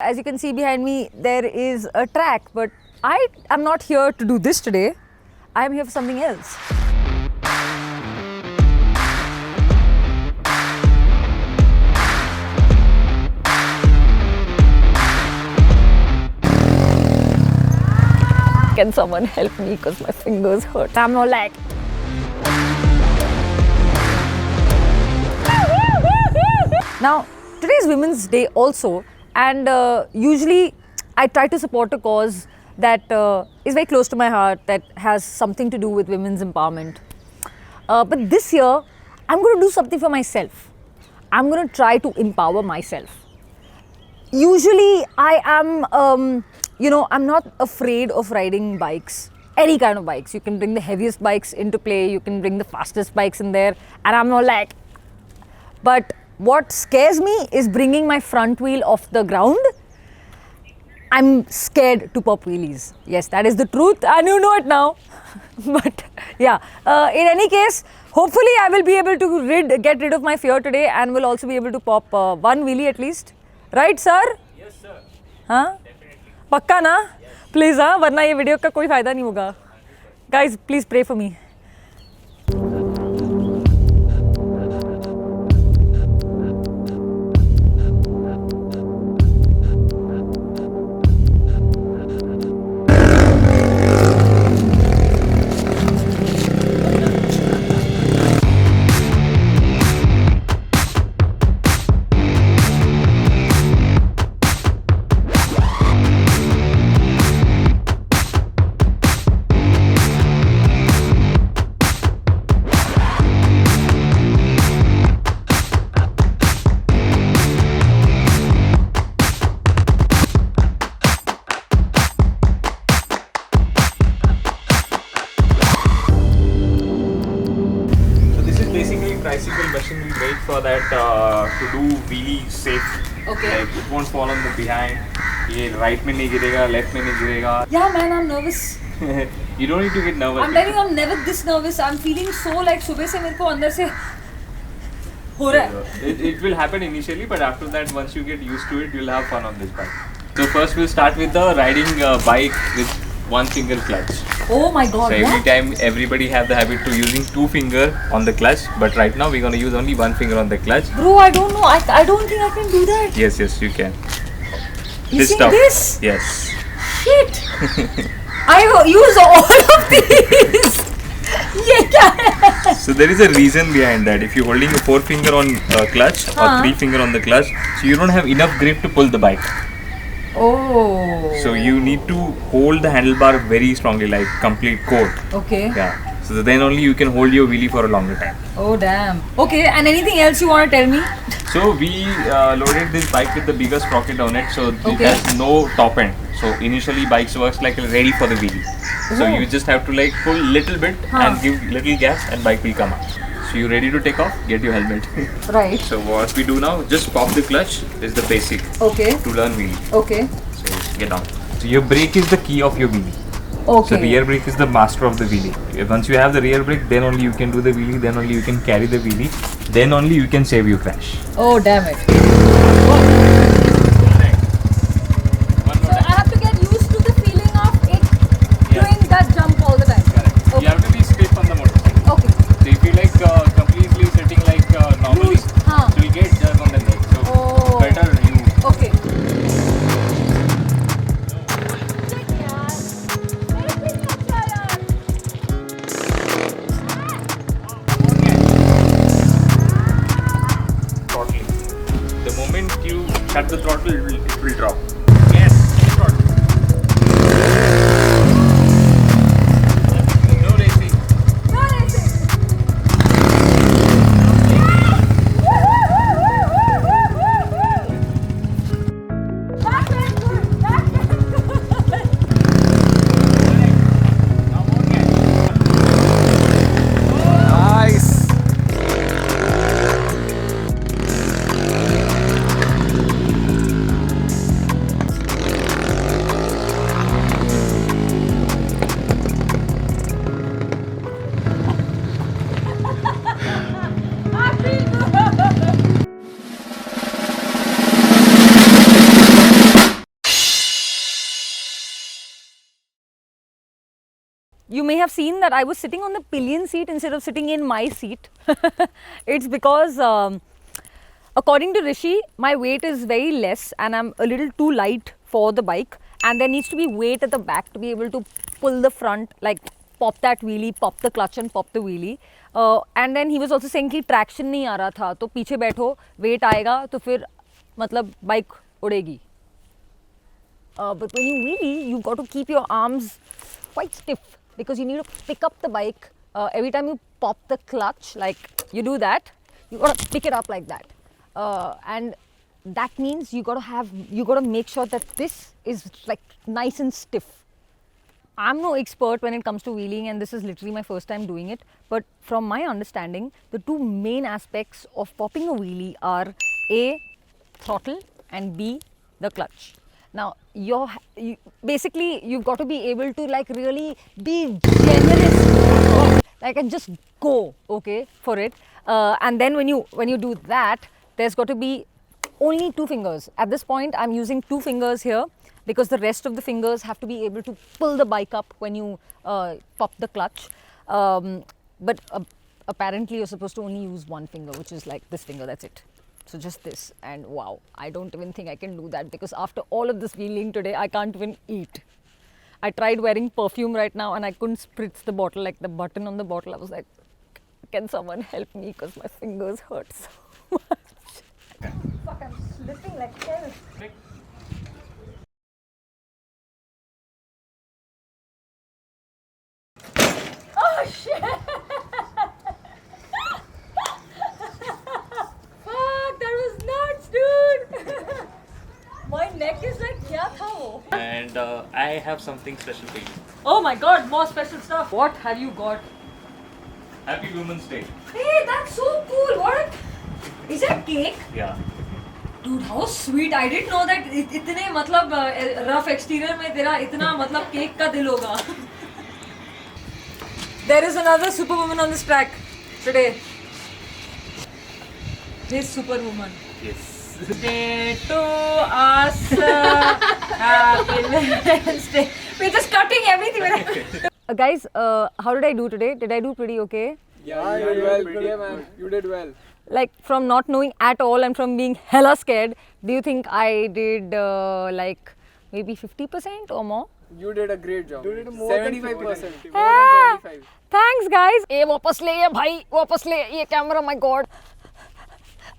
As you can see behind me, there is a track, but I am not here to do this today. I am here for something else. Can someone help me because my fingers hurt? I'm not like. Now, today is Women's Day also, and usually I try to support a cause that is very close to my heart, that has something to do with women's empowerment. But this year, I'm going to do something for myself. I'm going to try to empower myself. Usually, I am, I'm not afraid of riding bikes, any kind of bikes. You can bring the heaviest bikes into play, you can bring the fastest bikes in there, and I'm not like. But what scares me is bringing my front wheel off the ground. I'm scared to pop wheelies. Yes, that is the truth, and you know it now. But yeah, in any case, hopefully I will be able to get rid of my fear today, and will also be able to pop one wheelie at least. Right, sir? Yes, sir. हाँ? Definitely. पक्का ना? Please हाँ, वरना ये video का कोई फायदा नहीं होगा. Guys, please pray for me. Tricycle machine we made for that to do wheelie safe. Okay. Like it won't fall on the behind. ये right में नहीं गिरेगा, left में नहीं गिरेगा. Yeah, man, I'm nervous. You don't need to get nervous. I'm telling you, I'm never this nervous. I'm feeling so like सुबह से मेरे को अंदर से हो रहा है. It will happen initially, but after that, once you get used to it, you'll have fun on this bike. So first we'll start with the riding bike with one finger clutch. Oh my god. So every time everybody have the habit to using two finger on the clutch, but right now we're gonna use only one finger on the clutch. Bro, I don't know. I don't think I can do that. Yes, you can. Using stuff. this? Yes. Shit. I use all of these. ये क्या है? So there is a reason behind that. If you're holding a four finger on clutch or three finger on the clutch, so you don't have enough grip to pull the bike. Oh. So you need to hold the handlebar very strongly, like complete core. Okay. Yeah. So then only you can hold your wheelie for a longer time. Oh damn. Okay, and anything else you want to tell me? So we loaded this bike with the bigger sprocket on it, so Okay. it has no top end. So initially bikes works like ready for the wheelie. So Oh. you just have to like pull little bit and give little gas and bike will come up. So you ready to take off? Get your helmet. Right. So what we do now, just pop the clutch is the basic Okay. to learn wheelie. Okay. So get down. So your brake is the key of your wheelie. Okay. So rear brake is the master of the wheelie. Once you have the rear brake, then only you can do the wheelie, then only you can carry the wheelie, then only you can save your crash. Oh damn it. One more So I time. have to get used to the feeling of it doing that jump all the time. Correct. Okay. You have to be stiff on the motorcycle. Okay. So if you like completely sitting like normally, Loose, huh. so you get jerk on the neck. So Oh. better you. Okay. Throttling. The moment you shut the throttle, it will drop. Yes. Throttle. No racing. Now more gas. Nice. you may have seen that I was sitting on the pillion seat instead of sitting in my seat. It's because according to Rishi, my weight is very less and I'm a little too light for the bike, and there needs to be weight at the back to be able to pull the front, like pop that wheelie, pop the clutch and pop the wheelie. And then he was also saying कि traction नहीं आ रहा था, तो पीछे बैठो, weight आएगा तो फिर मतलब bike उड़ेगी. But when you wheelie, you've got to keep your arms quite stiff because you need to pick up the bike. Every time you pop the clutch, like you do that, you got to pick it up like that. And that means you got to make sure that this is like nice and stiff. I'm no expert when it comes to wheeling, and this is literally my first time doing it. But from my understanding, the two main aspects of popping a wheelie are A, throttle, and B, the clutch. Now, basically you've got to be able to like really be generous, like and just go, okay, for it. And then when you do that, there's got to be only 2 fingers. At this point, I'm using 2 fingers here because the rest of the fingers have to be able to pull the bike up when you pop the clutch. But apparently you're supposed to only use 1 finger, which is like this finger, that's it. So just this, and wow, I don't even think I can do that because after all of this wheeling today, I can't even eat. I tried wearing perfume right now and I couldn't spritz the bottle, like the button on the bottle. I was like, can someone help me because my fingers hurt so much. Fuck, I'm slipping like hell. Oh shit! Fuck, that was nuts, dude! My neck is like, kya tha wo? And I have something special for you. Oh my god, more special stuff. What have you got? Happy Women's Day. Hey, that's so cool. What? Is that cake? Yeah. Dude, how sweet. I didn't know that इतने मतलब rough exterior में तेरा इतना मतलब cake का दिल होगा. There is another superwoman on this track today. This superwoman. Yes. Day to us. Happy Women's Day. We're just cutting everything. Guys, how did I do today? Did I do pretty okay? Yeah, you did well. Good, man. You did well. Like from not knowing at all and from being hella scared, do you think I did like maybe 50% or more? You did a great job. You did more 75%. More than 75. Thanks guys. ये वापस ले ये भाई वापस ले ये camera, my god.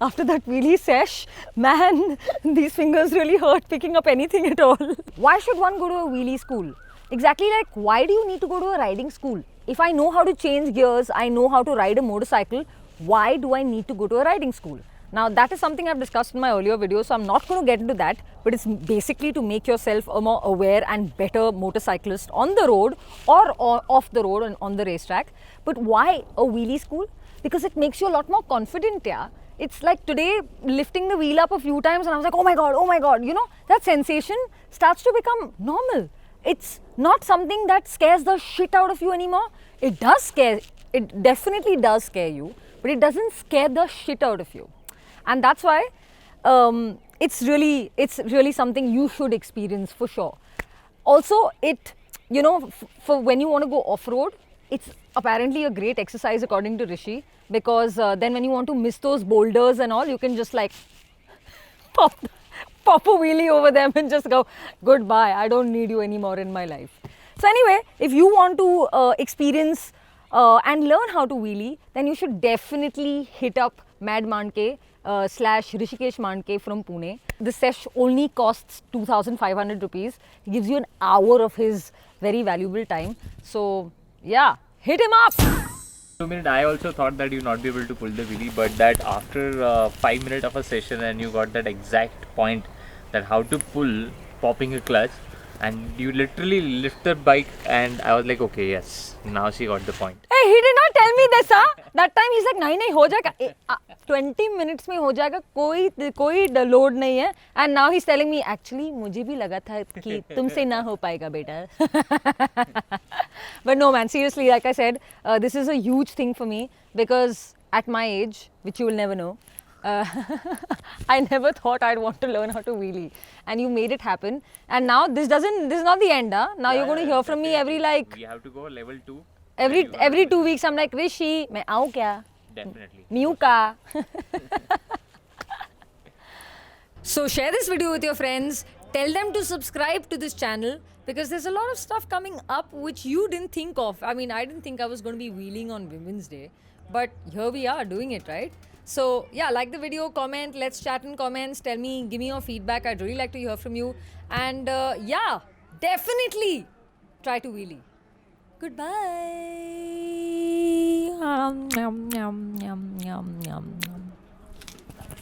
After that wheelie sesh, man, these fingers really hurt picking up anything at all. Why should one go to a wheelie school? Exactly, like why do you need to go to a riding school? If I know how to change gears, I know how to ride a motorcycle, why do I need to go to a riding school? Now that is something I've discussed in my earlier videos, so I'm not going to get into that, but it's basically to make yourself a more aware and better motorcyclist on the road or off the road and on the racetrack. But why a wheelie school? Because it makes you a lot more confident, yeah. It's like today lifting the wheel up a few times and I was like, oh my god, you know, that sensation starts to become normal. It's not something that scares the shit out of you anymore. It does scare, it definitely does scare you, but it doesn't scare the shit out of you. And that's why it's really something you should experience for sure. Also, it, you know, for when you want to go off-road, it's apparently a great exercise according to Rishi, because then when you want to miss those boulders and all, you can just like pop a wheelie over them and just go, goodbye, I don't need you anymore in my life. So anyway, if you want to experience and learn how to wheelie, then you should definitely hit up Mad Mandke / Rishikesh Mandke from Pune. The sesh only costs 2,500 rupees. He gives you an hour of his very valuable time. So yeah, hit him up. 2 minutes, I also thought that you not be able to pull the wheelie, but that after 5 minutes of a session and you got that exact point that how to pull, popping a clutch, and you literally lift the bike, and I was like, okay, yes, now she got the point. Hey, he did not tell me this, huh? That time he's like, nahi, ho jayega. 20 minutes mein ho jayega, koi load nahi hai. And now he's telling me, actually, mujhe bhi laga tha ki tumse na ho paega, beta. But no, man, seriously, like I said, this is a huge thing for me because at my age, which you will never know, Uh, I never thought I'd want to learn how to wheelie, and you made it happen. And now this is not the end, huh? Now you're going to hear from me every like We have to go level 2. every 2 weeks. I'm like, Rishi, मैं आऊँ क्या? Definitely. Miu ka. So share this video with your friends. Tell them to subscribe to this channel because there's a lot of stuff coming up which you didn't think of. I mean, I didn't think I was going to be wheeling on Women's Day, but here we are doing it, right? So yeah, like the video, comment, let's chat in comments. Tell me, give me your feedback. I'd really like to hear from you. And yeah, definitely try to wheelie. Goodbye. Yum, yum, yum, yum, yum, yum.